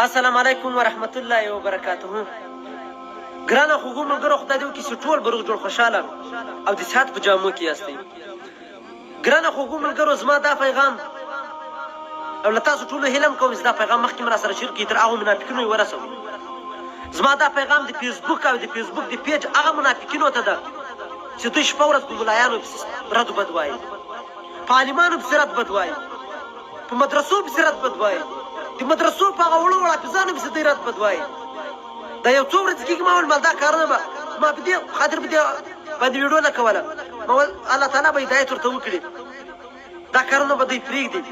السلام علیکم ورحمت الله وبرکاته. ګرانه خوږو ملګرو، خدای دې وکړي چې ټول به روغ جوړ خوشحاله او د صحت په جامو کې یاستئ. ګرانه خوږو ملګرو، زما دا پیغام او له تاسو ټولو هیله کوم چې دا پیغام مخکې م راسره شیر کړي، تر هغو منافقینو یې ورسوئ. زما دا پیغام د فیسبوک او د فیسبوک د پیج هغه منافقینو ته ده چې دوی شپه ورځ په ملایانو پسې رد و بد وایي، په عالمانو پسې رد بد وایي، په مدرسو پسې رد بد وایي، د مدرسو په هغه وړو وړو حافظانو پسې دوی رد بد وایي. دا یو څو ورځې کېږي ما ویل دا کارونه به ما په دې خاطر په دې باندې ویډیو نه کوله. ما ویل الله تعالی به هدایت ورته وکړي، دا کارونه به دوی پرېږدي.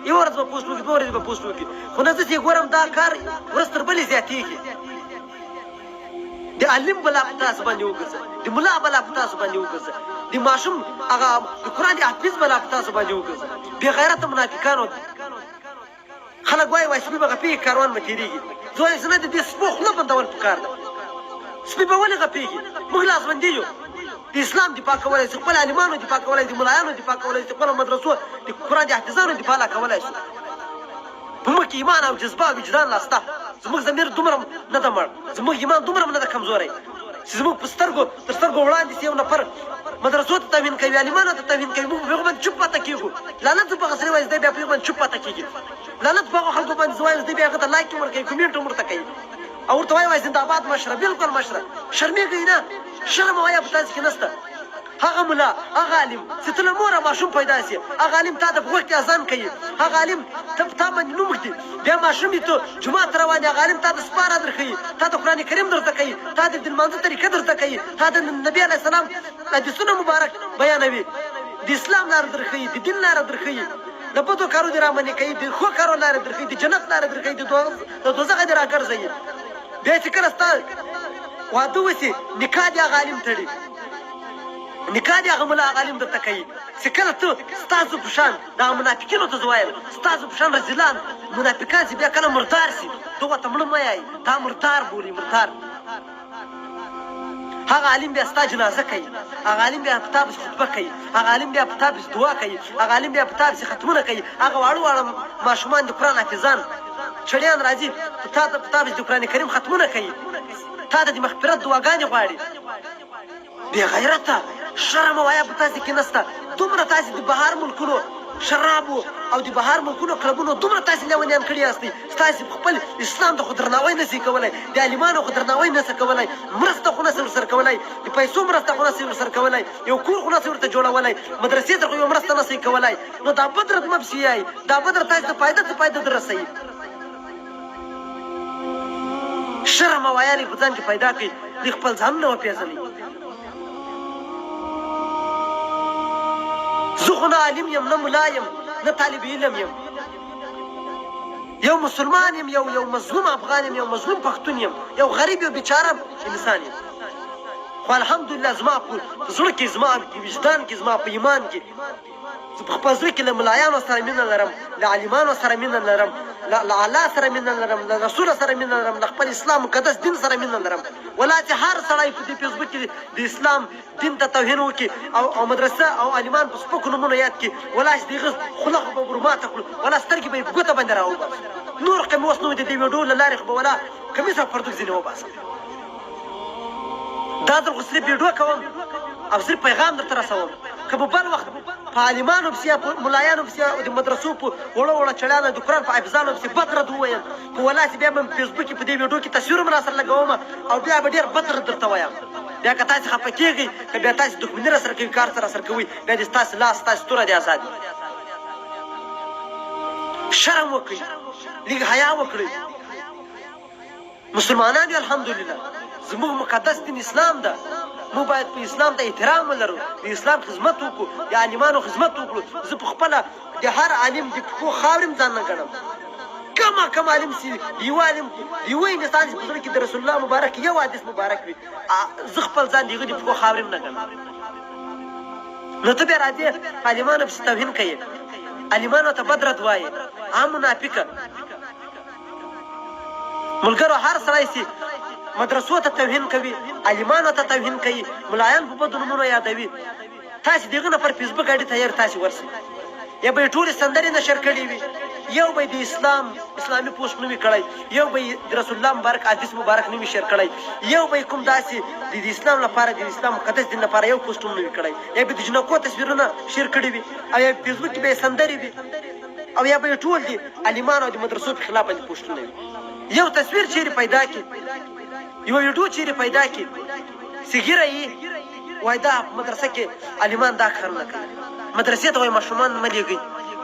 یوه ورځ به پوسټ وکړي، دوه ورځې به پوسټ وکړي، خو نه زه چې ګورم دا کار ورځ تر بلې زیاتېږي. د عالم بلا په تاسو باندې وګرځه، د ملا بلا په تاسو باندې وګرځه، د ماشوم هغه د قرآن د حافظ بلا په تاسو باندې وګرځه. بې غیرته منافقانو خلک وایي سپي به غپېږي کاروان به تېرېږي. زه وایم زه نه د دې سپو خوله بندول پکار ده. سپي به ولې غپېږي؟ موږ لاسبندي یو. د اسلام دفاع کولی شو، خپل عالمانو دفاع کولی شو، د ملایانو دفاع کولی شو، خپلو مدرسو د قرآن د حافظانو دفاع لا کولی شو. په موږ کې ایمان او جذبه او وجدان لا شته. زموږ ضمیر دومره نه ده مړ، زموږ ایمان دومره نه ده کمزوری چې زموږ په سترګو تر سترګو وړاندې چې یو نفر مدرسو ته توهین کوي، عالمانو ته توهین کوي، موږ په هغو باندې چوپ پاته کېږو. لعنت زه په هغه سړي وایم چې دی بیا په هغو باندې چوپ پاته کېږي. لعنت په هغو خلکو باندې زه وایم چې دی بیا هغه ته لایک هم ورکوي، کومېنټ هم ورته کوي او ورته وایي زنده‌باد مشره. بلکل مشره. شرمېږئ نه، شرم او حیا په تاسې کې نشته. هغه ملا، هغه عالم چې ته له موره ماشوم پیدا سي، هغه عالم تا ته په غوږ کې اذان کوي، هغه عالم ته په تا باندې نوم ږدي، بیا ماشوم یې ته جومات ته روان یې، هغه عالم تا ته سپاره درښوي، تا ته قرآن کریم درته کوي، تا ته د لمانځه طریقه درته کوي، تا ته د نبي علیه السلام حدیثونه مبارک بیانوي، د اسلام لاره درښوي، د دین لاره درښوي، د بدو کارو دې رامنې کوي، د ښو کارو لاره درښوي، د جنت لاره درښوي، د دوزخه دې راګرځوي. بیا چې کله ستا واده وسي نکاح دې هغه عالم تړي، نکاح دې هغه ملا هغه عالم درته کوي. چې کله ته ستاسو په شان دغه منافقینو ته زه وایم ستاسو په شان رذیلان منافقان چې بیا کله مردار سي، ته ورته مړه مه یایئ، دا مردار بولي، مردار. هغه عالم بیا ستا جنازه کوي، هغه عالم بیا په تا پسې خطبه کوي، هغه عالم بیا په تا پسې دعا کوي، هغه عالم بیا په تا پسې ختمونه کوي، هغه واړه واړه ماشومان د قرآن حافظان چړیان راځي په تا پسې د قرآن کریم ختمونه کوي، تا ته د مغفرت دعاګانې غواړي. بې غیرته شرم او حیا په تاسې کې نشته. دومره تاسې د بهار ملکونو شرابو او د بهار ملکونو کلبونو دومره تاسې لیونیان کړي یاستئ، ستاسې خپل اسلام ته خو درناوی نشئ کولی، د عالمانو خو درناوی نشئ کولی، مرسته خو نشئ ورسره کولی، د پیسو مرسته خو نشئ ورسره کولی، یو کور خو نشئ ورته جوړولی، مدرسې ته خو یو مرسته نشئ کولی. نو دا بدر مه پسې یایئ، دا بدر تاسې ته فایده در رسوي. شرم او حیا په ځان کې پیدا کړئ، د خپل ځانونه وپېژنئ. زه خو نه عالم یم، نه ملا یم، نه طالب علم یم، یو مسلمان یم، یو مظلوم افغان یم، یو مظلوم پښتون یم، یو غریب یو بیچاره انسان یم. خو الحمدلله زما په زړه کې، زما په وجدان کې، زما په ایمان کې، زه په خپل زړه کې له ملایانو سره مینه لرم، له عالمانو سره مینه لرم، له الله سره مینه لرم، له رسول سره مینه لرم، له خپل اسلام مقدس دین سره مینه لرم. ولا چې هر سړی په دې فیسبوک کې د اسلام دین ته توهین وکړي او مدرسه او عالمان په سپکو نومونو یاد کړي، ولا چې د هغه خوله خو به ورماته کړو، ولا سترګې به یې په ګوته باندې راوباسو. نور قمې اوس نو د دې ویډیو له لارې خو به ولا کمیس او پرتوګ ځینې وباسم. دا در خو صرف ویډیو کوم او صرف پیغام درته رسوم. که په بل وخت په عالمانو پسې یا په ملایانو پسې او د مدرسو په وړو وړو چړیانو د قرآن په حافظانو پسې بد رد ووایم، په والله چې بیا به فیسبوک کې په دې ویډیو کې تصویر هم راسره لګوم او بیا به ډېر بد رد درته وایم. بیا که تاسې خفه کېږئ، که بیا تاسې دښمني راسره کوي، کار راسره کوئ، بیا دې ستاسې لاس ستاسې توره دې ازاد وي. شرم وکړئ، لږ حیا وکړئ. مسلمانان یو الحمدلله، زموږ مقدس دین اسلام ده، موږ باید په اسلام ته احترام ولرو، د اسلام خدمت وکړو، د عالمانو خدمت وکړو. زه په خپله د هر عالم د پښو خاورې هم ځان نه ګڼم. کم عالم چې یو عالم یوه انسان چې په زړه کې د رسول الله مبارک یو حدیث مبارک وي، زه خپل ځان د هغه د پښو خاورې هم نه ګڼم. نو ته بیا راځې عالمانو پسې توهین کوې، عالمانو ته بد رد وایې، عام منافقه. ملګرو، هر سړی چې مدرسو ته توهین کوي، عالمانو ته توهین کوي، ملایان په بدو نومونو یادوي، تاسې د هغه نه پر فیسبوک آیډي ته تاسې ورسئ، یا به یې ټولې سندرې نشر کړې وي، یو به د اسلامي پوسټ نومي کړی، یو به د رسول الله مبارک حدیث مبارک نومي شیر کړی، یو به کوم داسې د اسلام لپاره د اسلام مقدس دین لپاره یو پوسټ نومي کړی، یا به د جنکو تصویرونه شیر کړي وي، او یا فیسبوک کې به سندرې وي، او یا به ټول دي عالمانو او د مدرسو په خلاف باندې پوسټونه وي. یو تصویر چیرې پیدا کړي، یو ویډیو چیرې پیدا کړي، صغیره یې وایي دا مدرسه کې عالمان دا کارونه کوي، مدرسې ته وایي ماشومان مه لېږئ،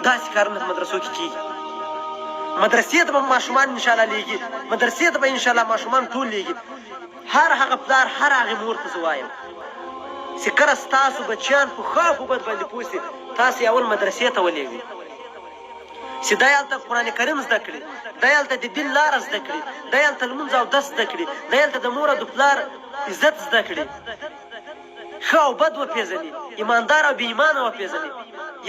داسې کارونه په مدرسو کې کېږي. مدرسې ته به ماشومان انشاءالله لېږي، مدرسې ته به انشاءالله ماشومان ټول لېږي. هر هغه پلار هر هغې مور ته زه وایم چې کله ستاسو بچیان په ښه او په بد باندې پوه سي، تاسو یې اول مدرسې ته ولېږئ چې دا یې هلته قرآن کریم زده کړي، دا یې هلته د دین لاره زده کړي، دا یې هلته لمونځ او دس زده کړي، دا یې هلته د مور او د پلار عزت زده کړي، ښه او بد وپېژني، ایماندار او بې ایمانه وپېژني.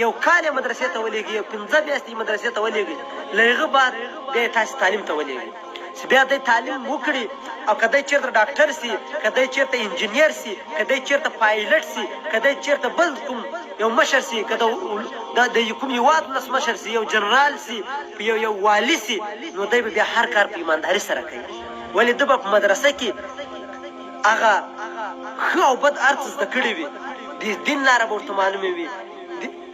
یو کال یې مدرسې ته ولېږي، یو 15 میاشتې یې مدرسې ته ولېږي، له هغه بعد بیا یې تاسې تعلیم ته ولېږي چې بیا دی تعلیم وکړي، او که دی چېرته ډاکټر سي، که دی چېرته انجینیر سي، که دی چېرته پایلټ سي، که دی چېرته بل کوم یو مشر سي، که د کوم هېواد ولسمشر سي، یو جنرال سي، یو والي سي، نو دی به بیا هر کار په ایمانداري سره کوي. ولې ده به په مدرسه کې هغه ښه او بد هر څه زده کړي وي، د دین لاره به ورته معلومې وي،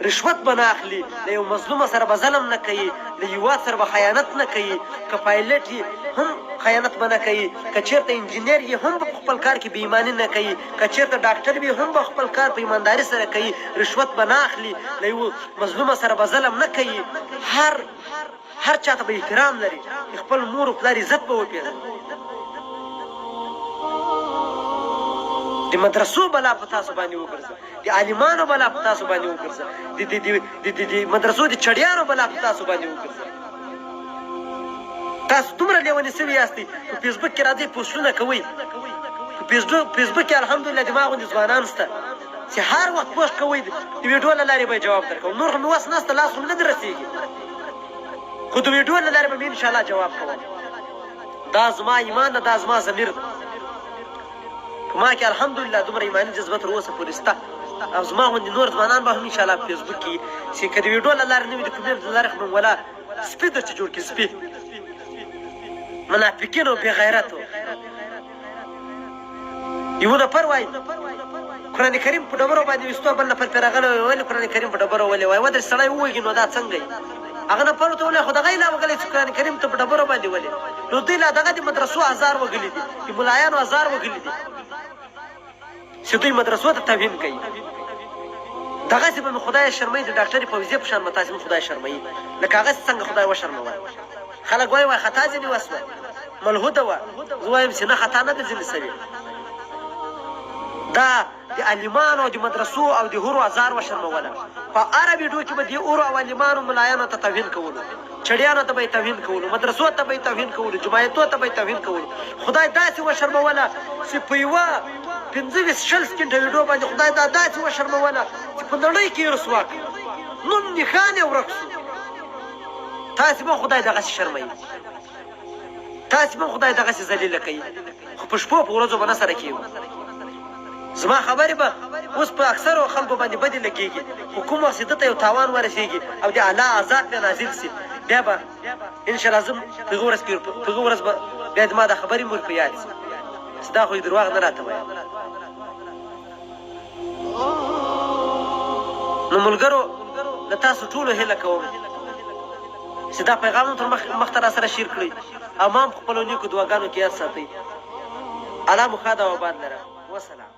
رشوت به نه اخلي، له یو مظلومه سره به ظلم نه کوي، له هېواد سره به خیانت نه کوي، که پایلټ یې هم خیانت به نه کوي، که چېرته انجینیر یې هم به په خپل کار کې بې ایماني نه کوي، که چېرته ډاکټر وي هم به خپل کار په ایمانداري سره کوي، رشوت به نه اخلي، له یو مظلومه سره به ظلم نه کوي، هر چاته به احترام لري، خپل مور او پلار عزت به وپېژني. د مدرسو بلا په تاسو باندې وګرځه، د عالمانو بلا په تاسو باندې وګرځه، د مدرسو د چړیانو بلا په تاسو باندې وګرځه. تاسو دومره لیوني سوي یاستئ، په فیسبوک کې راځئ پوسټونه کوئ، په فیسبوک کې الحمدلله دماغ غوندې ځوانان شته چې هر وخت پوسټ کوئ، د ویډیو له لارې به یې جواب درکوم. نور خو مې وس نشته، لاس خو مې نه در رسېږي، خو د ویډیو له لارې به مې انشاءالله جواب کوم. دا زما ایمان ده، دا زما ضمیر ده. په ما کې الحمدلله دومره ایماني جذبه تر اوسه پورې شته، او زما غوندې نور ځوانان به هم انشاءالله په فیسبوک کې چې که د ویډیو له لارې نه وي، د کمپیوټر له لارې خو به ولا سپي درته جوړ کړي، سپي منافقین او بې غیرتو. یو نفر وایي قرآن کریم په ډبرو باندې ویستو، بل نفر پرې راغلی وایي ولې قرآن کریم په ډبرو ولې وایي، ودرې سړی ووږي نو دا څنګه یي؟ هغه نفر ورته وویل خو دغه یې لا وږلی چې قرآن کریم ته په ډبرو باندې ولې، نو دوی لا دغه د مدرسو ازار وږلي دي، د ملایانو ازار وږلي دي چې دوی مدرسو ته توهین کوي. دغسې به مې خدای شرموي، د ډاکټرې فوزیې په شان به تاسې مې خدای شرموي، لکه هغسې څنګه خدای وشرموی. خلک وایي خطا ځینې وسوه، ملحوده وه، زه وایم چې نه، خطا نه ده ځینې سوې، دا د عالمانو او د مدرسو او د هورو ازار وشرموله. په هره ویډیو کې به د هورو او عالمانو ملایانو ته توهین کولو، چړیانو ته به یې توهین کولو، مدرسو ته به یې توهین کولو، جماعتو ته به یې توهین کولو. خدای داسې وشرموله چې په یوه 15-20 سکنډه ویډیو باندې خدای دا داسې وشرموله چې په نړۍ کې یې رسوا کړه، نوم نښان یې ورک شو. تاسې به خدای دغسې شرموي، تاسې به خدای دغسې ذلیله کوي، خو په شپو په ورځو به نه سره کېږو. زما خبرې به اوس په اکثرو خلکو باندې بدې لګېږي، خو کوم وخت چې ده ته یو تاوان ورسېږي او د الله عذاب پرې نازل سي، بیا به انشاءالله زه په هغه ورځ به بیا د ما دا خبرې مور په یاد سي چې دا خو یې درواغ نه راته وایه. نو ملګرو، له تاسو ټولو هیله کوم چې دا پیغام تر مخته را سره شیر کړئ، او ما هم په خپلو نیکو دعاګانو کې یاد ساتئ. الله مو ښاد او آباد لره. وسلام.